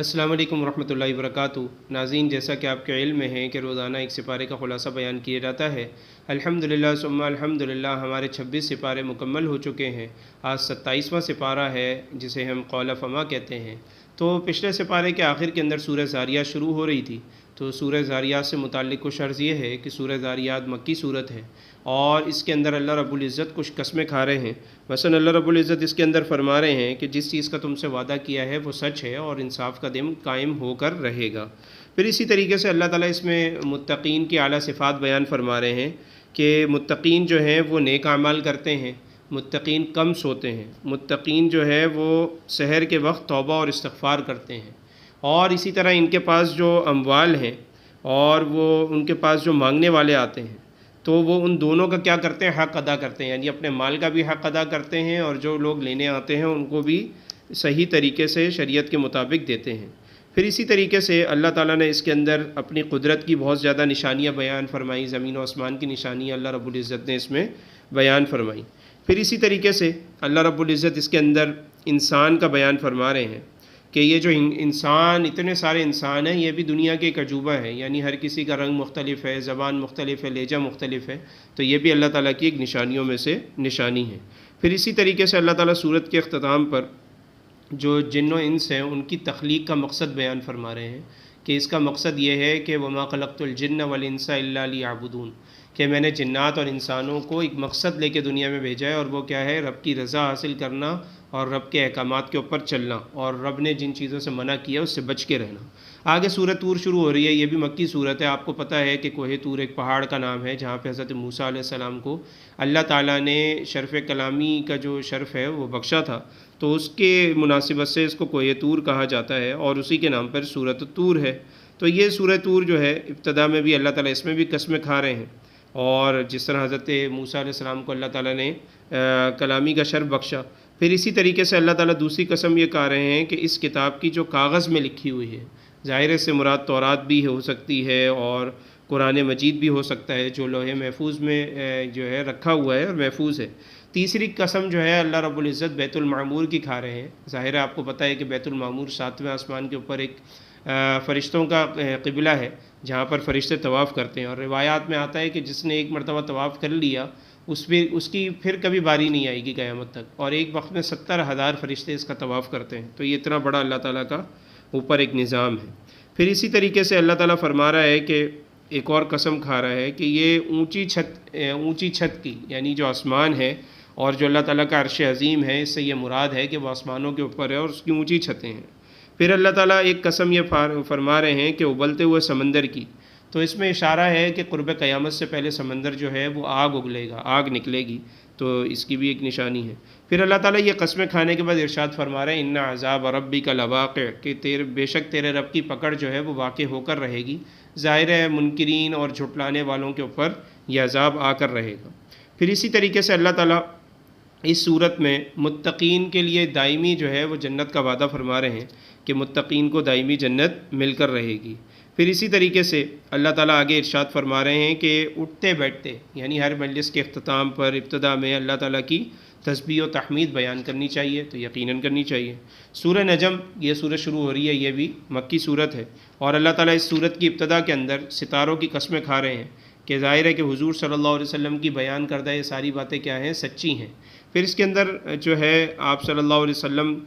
السلام علیکم ورحمۃ اللہ وبرکاتہ۔ ناظرین، جیسا کہ آپ کے علم میں ہے کہ روزانہ ایک سپارے کا خلاصہ بیان کیا جاتا ہے۔ الحمدللہ ثم الحمدللہ ہمارے 26 سپارے مکمل ہو چکے ہیں۔ آج 27واں سپارہ ہے جسے ہم قول فما کہتے ہیں۔ تو پچھلے سپارے کے آخر کے اندر سورہ ذاریات شروع ہو رہی تھی۔ تو سورہ ذاریات سے متعلق کچھ عرض یہ ہے کہ سورہ ذاریات مکی صورت ہے اور اس کے اندر اللہ رب العزت کچھ قسمیں کھا رہے ہیں۔ مثلا اللہ رب العزت اس کے اندر فرما رہے ہیں کہ جس چیز کا تم سے وعدہ کیا ہے وہ سچ ہے اور انصاف کا دن قائم ہو کر رہے گا۔ پھر اسی طریقے سے اللہ تعالیٰ اس میں متقین کی اعلیٰ صفات بیان فرما رہے ہیں کہ متقین جو ہیں وہ نیک اعمال کرتے ہیں، متقین کم سوتے ہیں، متقین جو ہے وہ سحر کے وقت توبہ اور استغفار کرتے ہیں، اور اسی طرح ان کے پاس جو اموال ہیں اور وہ ان کے پاس جو مانگنے والے آتے ہیں تو وہ ان دونوں کا کیا کرتے ہیں، حق ادا کرتے ہیں، یعنی اپنے مال کا بھی حق ادا کرتے ہیں اور جو لوگ لینے آتے ہیں ان کو بھی صحیح طریقے سے شریعت کے مطابق دیتے ہیں۔ پھر اسی طریقے سے اللہ تعالیٰ نے اس کے اندر اپنی قدرت کی بہت زیادہ نشانیاں بیان فرمائی، زمین و آسمان کی نشانیاں اللہ رب العزت نے اس میں بیان فرمائی۔ پھر اسی طریقے سے اللہ رب العزت اس کے اندر انسان کا بیان فرما رہے ہیں کہ یہ جو انسان، اتنے سارے انسان ہیں، یہ بھی دنیا کے ایک عجوبہ ہے، یعنی ہر کسی کا رنگ مختلف ہے، زبان مختلف ہے، لہجہ مختلف ہے، تو یہ بھی اللہ تعالیٰ کی ایک نشانیوں میں سے نشانی ہے۔ پھر اسی طریقے سے اللہ تعالیٰ سورت کے اختتام پر جو جن و انس ہیں ان کی تخلیق کا مقصد بیان فرما رہے ہیں کہ اس کا مقصد یہ ہے کہ وما خلقت الجن والانس الا لیعبدون، کہ میں نے جنات اور انسانوں کو ایک مقصد لے کے دنیا میں بھیجا ہے، اور وہ کیا ہے، رب کی رضا حاصل کرنا اور رب کے احکامات کے اوپر چلنا، اور رب نے جن چیزوں سے منع کیا اس سے بچ کے رہنا۔ آگے سورۃ طور شروع ہو رہی ہے، یہ بھی مکی صورت ہے۔ آپ کو پتہ ہے کہ کوہ طور ایک پہاڑ کا نام ہے جہاں پہ حضرت موسیٰ علیہ السلام کو اللہ تعالیٰ نے شرف کلامی کا جو شرف ہے وہ بخشا تھا، تو اس کے مناسبت سے اس کو کوہ طور کہا جاتا ہے اور اسی کے نام پر سورۃ طور ہے۔ تو یہ سورہ طور جو ہے ابتدا میں بھی اللہ تعالیٰ اس میں بھی قسمیں کھا رہے ہیں، اور جس طرح حضرت موسیٰ علیہ السلام کو اللہ تعالیٰ نے کلامی کا شرف بخشا، پھر اسی طریقے سے اللہ تعالیٰ دوسری قسم یہ کہہ رہے ہیں کہ اس کتاب کی جو کاغذ میں لکھی ہوئی ہے، ظاہر سے مراد تورات بھی ہو سکتی ہے اور قرآن مجید بھی ہو سکتا ہے جو لوح محفوظ میں جو ہے رکھا ہوا ہے اور محفوظ ہے۔ تیسری قسم جو ہے اللہ رب العزت بیت المعمور کی کھا رہے ہیں۔ ظاہر ہے آپ کو پتہ ہے کہ بیت المعمور 7ویں آسمان کے اوپر ایک فرشتوں کا قبلہ ہے جہاں پر فرشتے طواف کرتے ہیں، اور روایات میں آتا ہے کہ جس نے ایک مرتبہ طواف کر لیا اس کی پھر کبھی باری نہیں آئے گی قیامت تک، اور ایک وقت میں 70,000 فرشتے اس کا طواف کرتے ہیں۔ تو یہ اتنا بڑا اللہ تعالیٰ کا اوپر ایک نظام ہے۔ پھر اسی طریقے سے اللہ تعالیٰ فرما رہا ہے کہ ایک اور قسم کھا رہا ہے کہ یہ اونچی چھت کی، یعنی جو آسمان ہے اور جو اللہ تعالیٰ کا عرش عظیم ہے، اس سے یہ مراد ہے کہ وہ آسمانوں کے اوپر ہے اور اس کی اونچی چھتیں ہیں۔ پھر اللہ تعالیٰ ایک قسم یہ فرما رہے ہیں کہ ابلتے ہوئے سمندر کی، تو اس میں اشارہ ہے کہ قرب قیامت سے پہلے سمندر جو ہے وہ آگ اگلے گا، آگ نکلے گی، تو اس کی بھی ایک نشانی ہے۔ پھر اللہ تعالیٰ یہ قسمیں کھانے کے بعد ارشاد فرما رہے ہیں ان عذاب ربک لواقع، کہ بے شک تیرے رب کی پکڑ جو ہے وہ واقع ہو کر رہے گی۔ ظاہر ہے منکرین اور جھٹلانے والوں کے اوپر یہ عذاب آ کر رہے گا۔ پھر اسی طریقے سے اللہ تعالیٰ اس صورت میں متقین کے لیے دائمی جو ہے وہ جنت کا وعدہ فرما رہے ہیں کہ متقین کو دائمی جنت مل کر رہے گی۔ پھر اسی طریقے سے اللہ تعالیٰ آگے ارشاد فرما رہے ہیں کہ اٹھتے بیٹھتے، یعنی ہر مجلس کے اختتام پر ابتدا میں اللہ تعالیٰ کی تسبیح و تحمید بیان کرنی چاہیے، تو یقیناً کرنی چاہیے۔ سورہ نجم یہ سورت شروع ہو رہی ہے، یہ بھی مکی صورت ہے، اور اللہ تعالیٰ اس سورت کی ابتدا کے اندر ستاروں کی قسمیں کھا رہے ہیں کہ ظاہر ہے کہ حضور صلی اللہ علیہ وسلم کی بیان کردہ یہ ساری باتیں کیا ہیں، سچی ہیں۔ پھر اس کے اندر جو ہے آپ صلی اللہ علیہ وسلم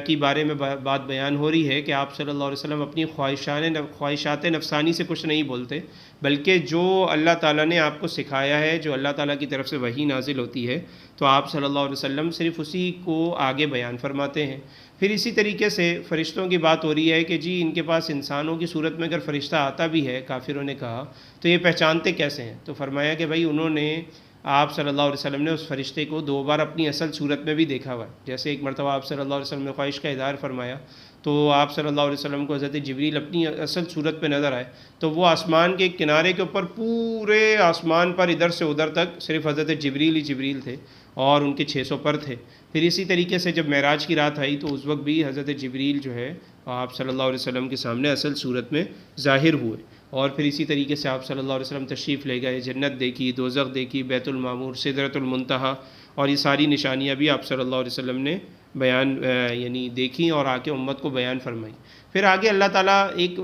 کی بارے میں بات بیان ہو رہی ہے کہ آپ صلی اللہ علیہ وسلم اپنی خواہشات نفسانی سے کچھ نہیں بولتے، بلکہ جو اللہ تعالیٰ نے آپ کو سکھایا ہے، جو اللہ تعالیٰ کی طرف سے وحی نازل ہوتی ہے، تو آپ صلی اللہ علیہ وسلم صرف اسی کو آگے بیان فرماتے ہیں۔ پھر اسی طریقے سے فرشتوں کی بات ہو رہی ہے کہ جی ان کے پاس انسانوں کی صورت میں اگر فرشتہ آتا بھی ہے، کافروں نے کہا تو یہ پہچانتے کیسے ہیں؟ تو فرمایا کہ بھائی انہوں نے، آپ صلی اللہ علیہ وسلم نے اس فرشتے کو 2 بار اپنی اصل صورت میں بھی دیکھا ہوا ہے۔ جیسے ایک مرتبہ آپ صلی اللہ علیہ وسلم نے خواہش کا اظہار فرمایا تو آپ صلی اللہ علیہ وسلم کو حضرت جبریل اپنی اصل صورت پہ نظر آئے، تو وہ آسمان کے ایک کنارے کے اوپر، پورے آسمان پر ادھر سے ادھر تک صرف حضرت جبریل ہی جبریل تھے اور ان کے 600 پر تھے۔ پھر اسی طریقے سے جب معراج کی رات آئی تو اس وقت بھی حضرت جبریل جو ہے آپ صلی اللہ علیہ وسلم کے سامنے اصل صورت میں ظاہر ہوئے، اور پھر اسی طریقے سے آپ صلی اللہ علیہ وسلم تشریف لے گئے، جنت دیکھی، دوزخ دیکھی، بیت المعمور، سدرۃ المنتہا، اور یہ ساری نشانیاں بھی آپ صلی اللہ علیہ وسلم نے بیان یعنی دیکھی اور آ کے امت کو بیان فرمائی۔ پھر آگے اللہ تعالیٰ ایک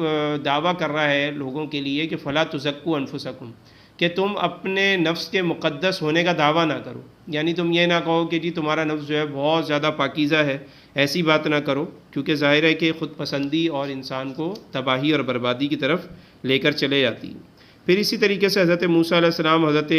دعویٰ کر رہا ہے لوگوں کے لیے کہ فلا تزکوا انفسکم، کہ تم اپنے نفس کے مقدس ہونے کا دعویٰ نہ کرو، یعنی تم یہ نہ کہو کہ جی تمہارا نفس جو ہے بہت زیادہ پاکیزہ ہے، ایسی بات نہ کرو، کیونکہ ظاہر ہے کہ خود پسندی اور انسان کو تباہی اور بربادی کی طرف لے کر چلے جاتی ہے۔ پھر اسی طریقے سے حضرت موسیٰ علیہ السلام، حضرت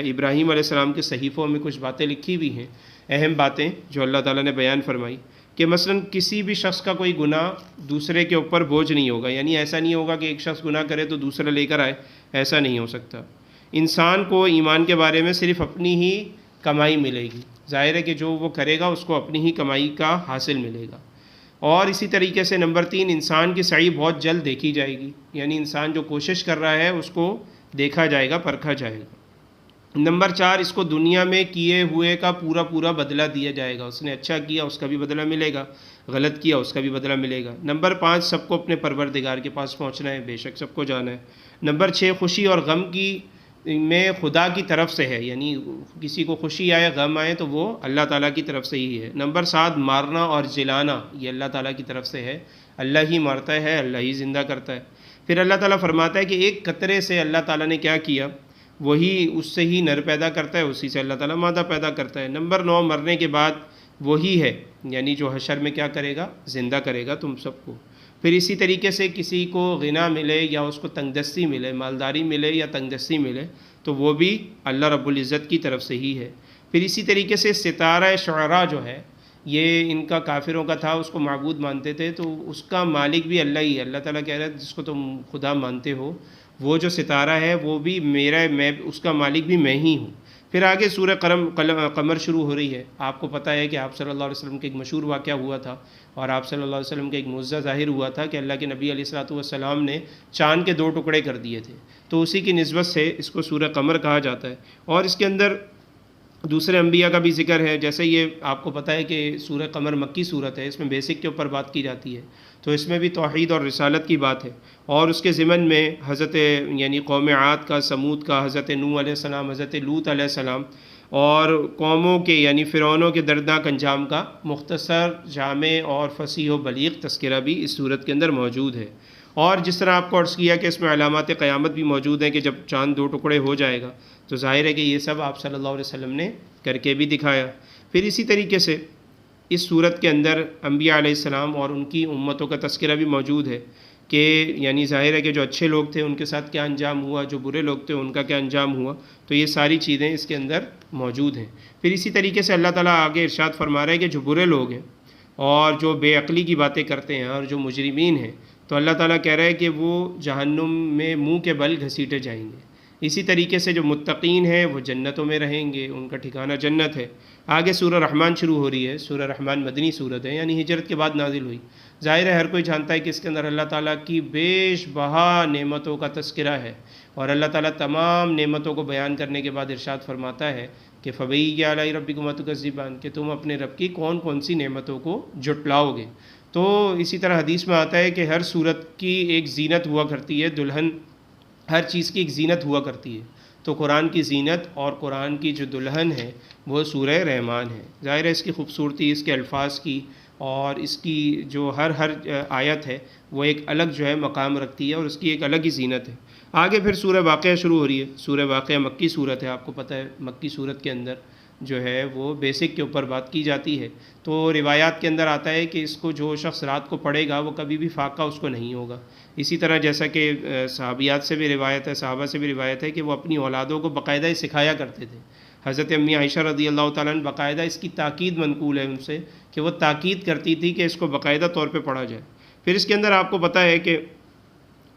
ابراہیم علیہ السلام کے صحیفوں میں کچھ باتیں لکھی ہوئی ہیں، اہم باتیں جو اللہ تعالیٰ نے بیان فرمائی، کہ مثلا کسی بھی شخص کا کوئی گناہ دوسرے کے اوپر بوجھ نہیں ہوگا، یعنی ایسا نہیں ہوگا کہ ایک شخص گناہ کرے تو دوسرا لے کر آئے، ایسا نہیں ہو سکتا۔ انسان کو ایمان کے بارے میں صرف اپنی ہی کمائی ملے گی، ظاہر ہے کہ جو وہ کرے گا اس کو اپنی ہی کمائی کا حاصل ملے گا۔ اور اسی طریقے سے نمبر 3، انسان کی سعی بہت جلد دیکھی جائے گی، یعنی انسان جو کوشش کر رہا ہے اس کو دیکھا جائے گا، پرکھا جائے گا۔ نمبر 4، اس کو دنیا میں کیے ہوئے کا پورا بدلہ دیا جائے گا، اس نے اچھا کیا اس کا بھی بدلہ ملے گا، غلط کیا اس کا بھی بدلہ ملے گا۔ نمبر 5، سب کو اپنے پروردگار کے پاس پہنچنا ہے، بے شک سب کو جانا ہے۔ نمبر 6، خوشی اور غم کی میں خدا کی طرف سے ہے، یعنی کسی کو خوشی آئے غم آئے تو وہ اللہ تعالیٰ کی طرف سے ہی ہے۔ نمبر 7، مارنا اور جلانا یہ اللہ تعالیٰ کی طرف سے ہے، اللہ ہی مارتا ہے، اللہ ہی زندہ کرتا ہے۔ پھر اللہ تعالیٰ فرماتا ہے کہ ایک قطرے سے اللہ تعالیٰ نے کیا کیا، وہی اس سے ہی نر پیدا کرتا ہے، اسی سے اللہ تعالیٰ مادہ پیدا کرتا ہے۔ نمبر 9، مرنے کے بعد وہی ہے، یعنی جو حشر میں کیا کرے گا، زندہ کرے گا تم سب کو۔ پھر اسی طریقے سے کسی کو غنا ملے یا اس کو تنگ دستی ملے، مالداری ملے یا تنگ دستی ملے، تو وہ بھی اللہ رب العزت کی طرف سے ہی ہے۔ پھر اسی طریقے سے ستارہ شعراء جو ہے، یہ ان کا کافروں کا تھا، اس کو معبود مانتے تھے، تو اس کا مالک بھی اللہ ہی ہے۔ اللہ تعالیٰ کہہ رہا ہے جس کو تم خدا مانتے ہو، وہ جو ستارہ ہے وہ بھی میرا، میں اس کا مالک بھی میں ہی ہوں۔ پھر آگے سورہ قمر شروع ہو رہی ہے۔ آپ کو پتہ ہے کہ آپ صلی اللہ علیہ وسلم کا ایک مشہور واقعہ ہوا تھا، اور آپ صلی اللہ علیہ وسلم کا ایک معجزہ ظاہر ہوا تھا کہ اللہ کے نبی علیہ الصلوۃ والسلام نے چاند کے 2 ٹکڑے کر دیے تھے، تو اسی کی نسبت سے اس کو سورہ قمر کہا جاتا ہے۔ اور اس کے اندر دوسرے انبیاء کا بھی ذکر ہے، جیسے یہ آپ کو پتہ ہے کہ سورہ قمر مکی صورت ہے، اس میں بیسک کے اوپر بات کی جاتی ہے، تو اس میں بھی توحید اور رسالت کی بات ہے۔ اور اس کے ضمن میں حضرت یعنی قوم عاد کا، سمود کا، حضرت نوح علیہ السلام، حضرت لوط علیہ السلام اور قوموں کے یعنی فرعونوں کے دردناک انجام کا مختصر، جامع اور فصیح و بلیغ تذکرہ بھی اس صورت کے اندر موجود ہے۔ اور جس طرح آپ کو عرض کیا کہ اس میں علامات قیامت بھی موجود ہیں کہ جب چاند 2 ٹکڑے ہو جائے گا، تو ظاہر ہے کہ یہ سب آپ صلی اللہ علیہ وسلم نے کر کے بھی دکھایا۔ پھر اسی طریقے سے اس صورت کے اندر انبیاء علیہ السلام اور ان کی امتوں کا تذکرہ بھی موجود ہے، کہ یعنی ظاہر ہے کہ جو اچھے لوگ تھے ان کے ساتھ کیا انجام ہوا، جو برے لوگ تھے ان کا کیا انجام ہوا، تو یہ ساری چیزیں اس کے اندر موجود ہیں۔ پھر اسی طریقے سے اللہ تعالیٰ آگے ارشاد فرما رہا ہے کہ جو برے لوگ ہیں اور جو بے عقلی کی باتیں کرتے ہیں اور جو مجرمین ہیں، تو اللہ تعالیٰ کہہ رہا ہے کہ وہ جہنم میں منہ کے بل گھسیٹے جائیں گے۔ اسی طریقے سے جو متقین ہیں وہ جنتوں میں رہیں گے، ان کا ٹھکانہ جنت ہے۔ آگے سورہ رحمان شروع ہو رہی ہے۔ سورہ رحمان مدنی صورت ہے، یعنی ہجرت کے بعد نازل ہوئی۔ ظاہر ہے ہر کوئی جانتا ہے کہ اس کے اندر اللہ تعالیٰ کی بیش بہا نعمتوں کا تذکرہ ہے، اور اللہ تعالیٰ تمام نعمتوں کو بیان کرنے کے بعد ارشاد فرماتا ہے کہ فَبِأَيِّ آلَاءِ رَبِّكُمَا تُكَذِّبَانِ، کہ تم اپنے رب کی کون کون سی نعمتوں کو جھٹلاؤ گے۔ تو اسی طرح حدیث میں آتا ہے کہ ہر صورت کی ایک زینت ہوا کرتی ہے، دلہن ہر چیز کی ایک زینت ہوا کرتی ہے، تو قرآن کی زینت اور قرآن کی جو دلہن ہے وہ سورہ رحمان ہے۔ ظاہر ہے اس کی خوبصورتی، اس کے الفاظ کی اور اس کی جو ہر آیت ہے وہ ایک الگ جو ہے مقام رکھتی ہے، اور اس کی ایک الگ ہی زینت ہے۔ آگے پھر سورہ واقعہ شروع ہو رہی ہے۔ سورہ واقعہ مکی صورت ہے، آپ کو پتہ ہے مکی صورت کے اندر جو ہے وہ بیسک کے اوپر بات کی جاتی ہے۔ تو روایات کے اندر آتا ہے کہ اس کو جو شخص رات کو پڑھے گا وہ کبھی بھی فاقہ اس کو نہیں ہوگا۔ اسی طرح جیسا کہ صحابیات سے بھی روایت ہے، صحابہ سے بھی روایت ہے کہ وہ اپنی اولادوں کو باقاعدہ ہی سکھایا کرتے تھے۔ حضرت امی عائشہ رضی اللہ تعالیٰ عنہ باقاعدہ اس کی تاکید منقول ہے ان سے کہ وہ تاکید کرتی تھی کہ اس کو باقاعدہ طور پہ پڑھا جائے۔ پھر اس کے اندر آپ کو پتہ ہے کہ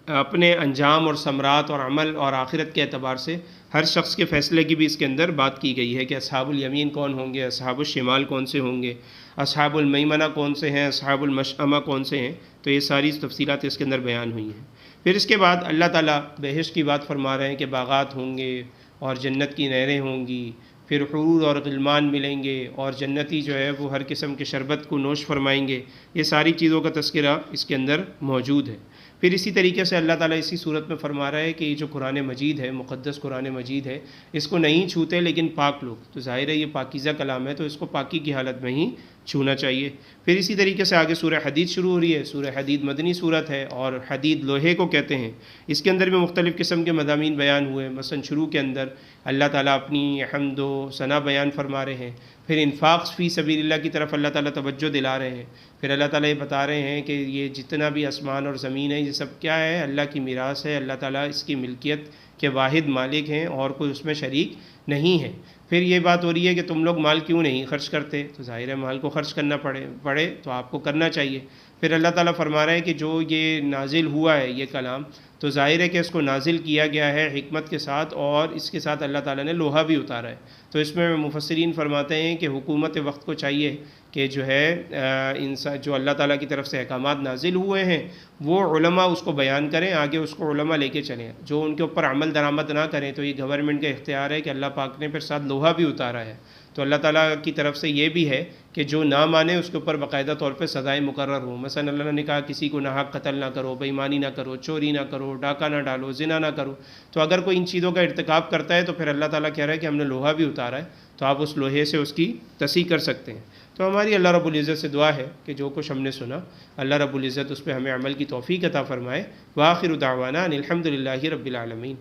اپنے انجام اور ثمرات اور عمل اور آخرت کے اعتبار سے ہر شخص کے فیصلے کی بھی اس کے اندر بات کی گئی ہے کہ اصحاب الیمین کون ہوں گے، اصحاب الشمال کون سے ہوں گے، اصحاب المیمنہ کون سے ہیں، اصحاب المشأمہ کون سے ہیں، تو یہ ساری تفصیلات اس کے اندر بیان ہوئی ہیں۔ پھر اس کے بعد اللہ تعالیٰ بہشت کی بات فرما رہے ہیں کہ باغات ہوں گے اور جنت کی نہریں ہوں گی، پھر حور اور غلمان ملیں گے، اور جنتی جو ہے وہ ہر قسم کے شربت کو نوش فرمائیں گے۔ یہ ساری چیزوں کا تذکرہ اس کے اندر موجود ہے۔ پھر اسی طریقے سے اللہ تعالیٰ اسی صورت میں فرما رہا ہے کہ یہ جو قرآن مجید ہے، مقدس قرآن مجید ہے، اس کو نہیں چھوتے لیکن پاک لوگ، تو ظاہر ہے یہ پاکیزہ کلام ہے، تو اس کو پاکی کی حالت میں ہی چھونا چاہیے۔ پھر اسی طریقے سے آگے سورہ حدید شروع ہو رہی ہے۔ سورہ حدید مدنی صورت ہے اور حدید لوہے کو کہتے ہیں۔ اس کے اندر بھی مختلف قسم کے مضامین بیان ہوئے، مثلا شروع کے اندر اللہ تعالیٰ اپنی حمد و ثنا بیان فرما رہے ہیں، پھر انفاق فی سبیل اللہ کی طرف اللہ تعالیٰ توجہ دلا رہے ہیں، پھر اللہ تعالیٰ یہ بتا رہے ہیں کہ یہ جتنا بھی آسمان اور زمین ہے یہ سب کیا ہے، اللہ کی میراث ہے، اللہ تعالیٰ اس کی ملکیت کے واحد مالک ہیں اور کوئی اس میں شریک نہیں ہے۔ پھر یہ بات ہو رہی ہے کہ تم لوگ مال کیوں نہیں خرچ کرتے، تو ظاہر ہے مال کو خرچ کرنا پڑے تو آپ کو کرنا چاہیے۔ پھر اللہ تعالیٰ فرما رہے ہیں کہ جو یہ نازل ہوا ہے یہ کلام، تو ظاہر ہے کہ اس کو نازل کیا گیا ہے حکمت کے ساتھ، اور اس کے ساتھ اللہ تعالیٰ نے لوہا بھی اتارا ہے۔ تو اس میں مفسرین فرماتے ہیں کہ حکومت وقت کو چاہیے کہ جو ہے انسان جو اللہ تعالیٰ کی طرف سے احکامات نازل ہوئے ہیں وہ علماء اس کو بیان کریں، آگے اس کو علماء لے کے چلیں، جو ان کے اوپر عمل درآمد نہ کریں تو یہ گورنمنٹ کا اختیار ہے کہ اللہ پاک نے پھر ساتھ لوہا بھی اتارا ہے۔ تو اللہ تعالیٰ کی طرف سے یہ بھی ہے کہ جو نہ مانے اس کے اوپر باقاعدہ طور پہ سزائیں مقرر ہوں۔ مثلا اللہ نے کہا کسی کو ناحق قتل نہ کرو، بے ایمانی نہ کرو، چوری نہ کرو، ڈاکہ نہ ڈالو، زنا نہ کرو۔ تو اگر کوئی ان چیزوں کا ارتکاب کرتا ہے تو پھر اللہ تعالیٰ کہہ رہا ہے کہ ہم نے لوہا بھی اتارا ہے، تو آپ اس لوہے سے اس کی تصحیح کر سکتے ہیں۔ تو ہماری اللہ رب العزت سے دعا ہے کہ جو کچھ ہم نے سنا اللہ رب العزت اس پہ ہمیں عمل کی توفیق عطا فرمائے۔ وآخر دعوانا ان الحمد للہ رب العالمین۔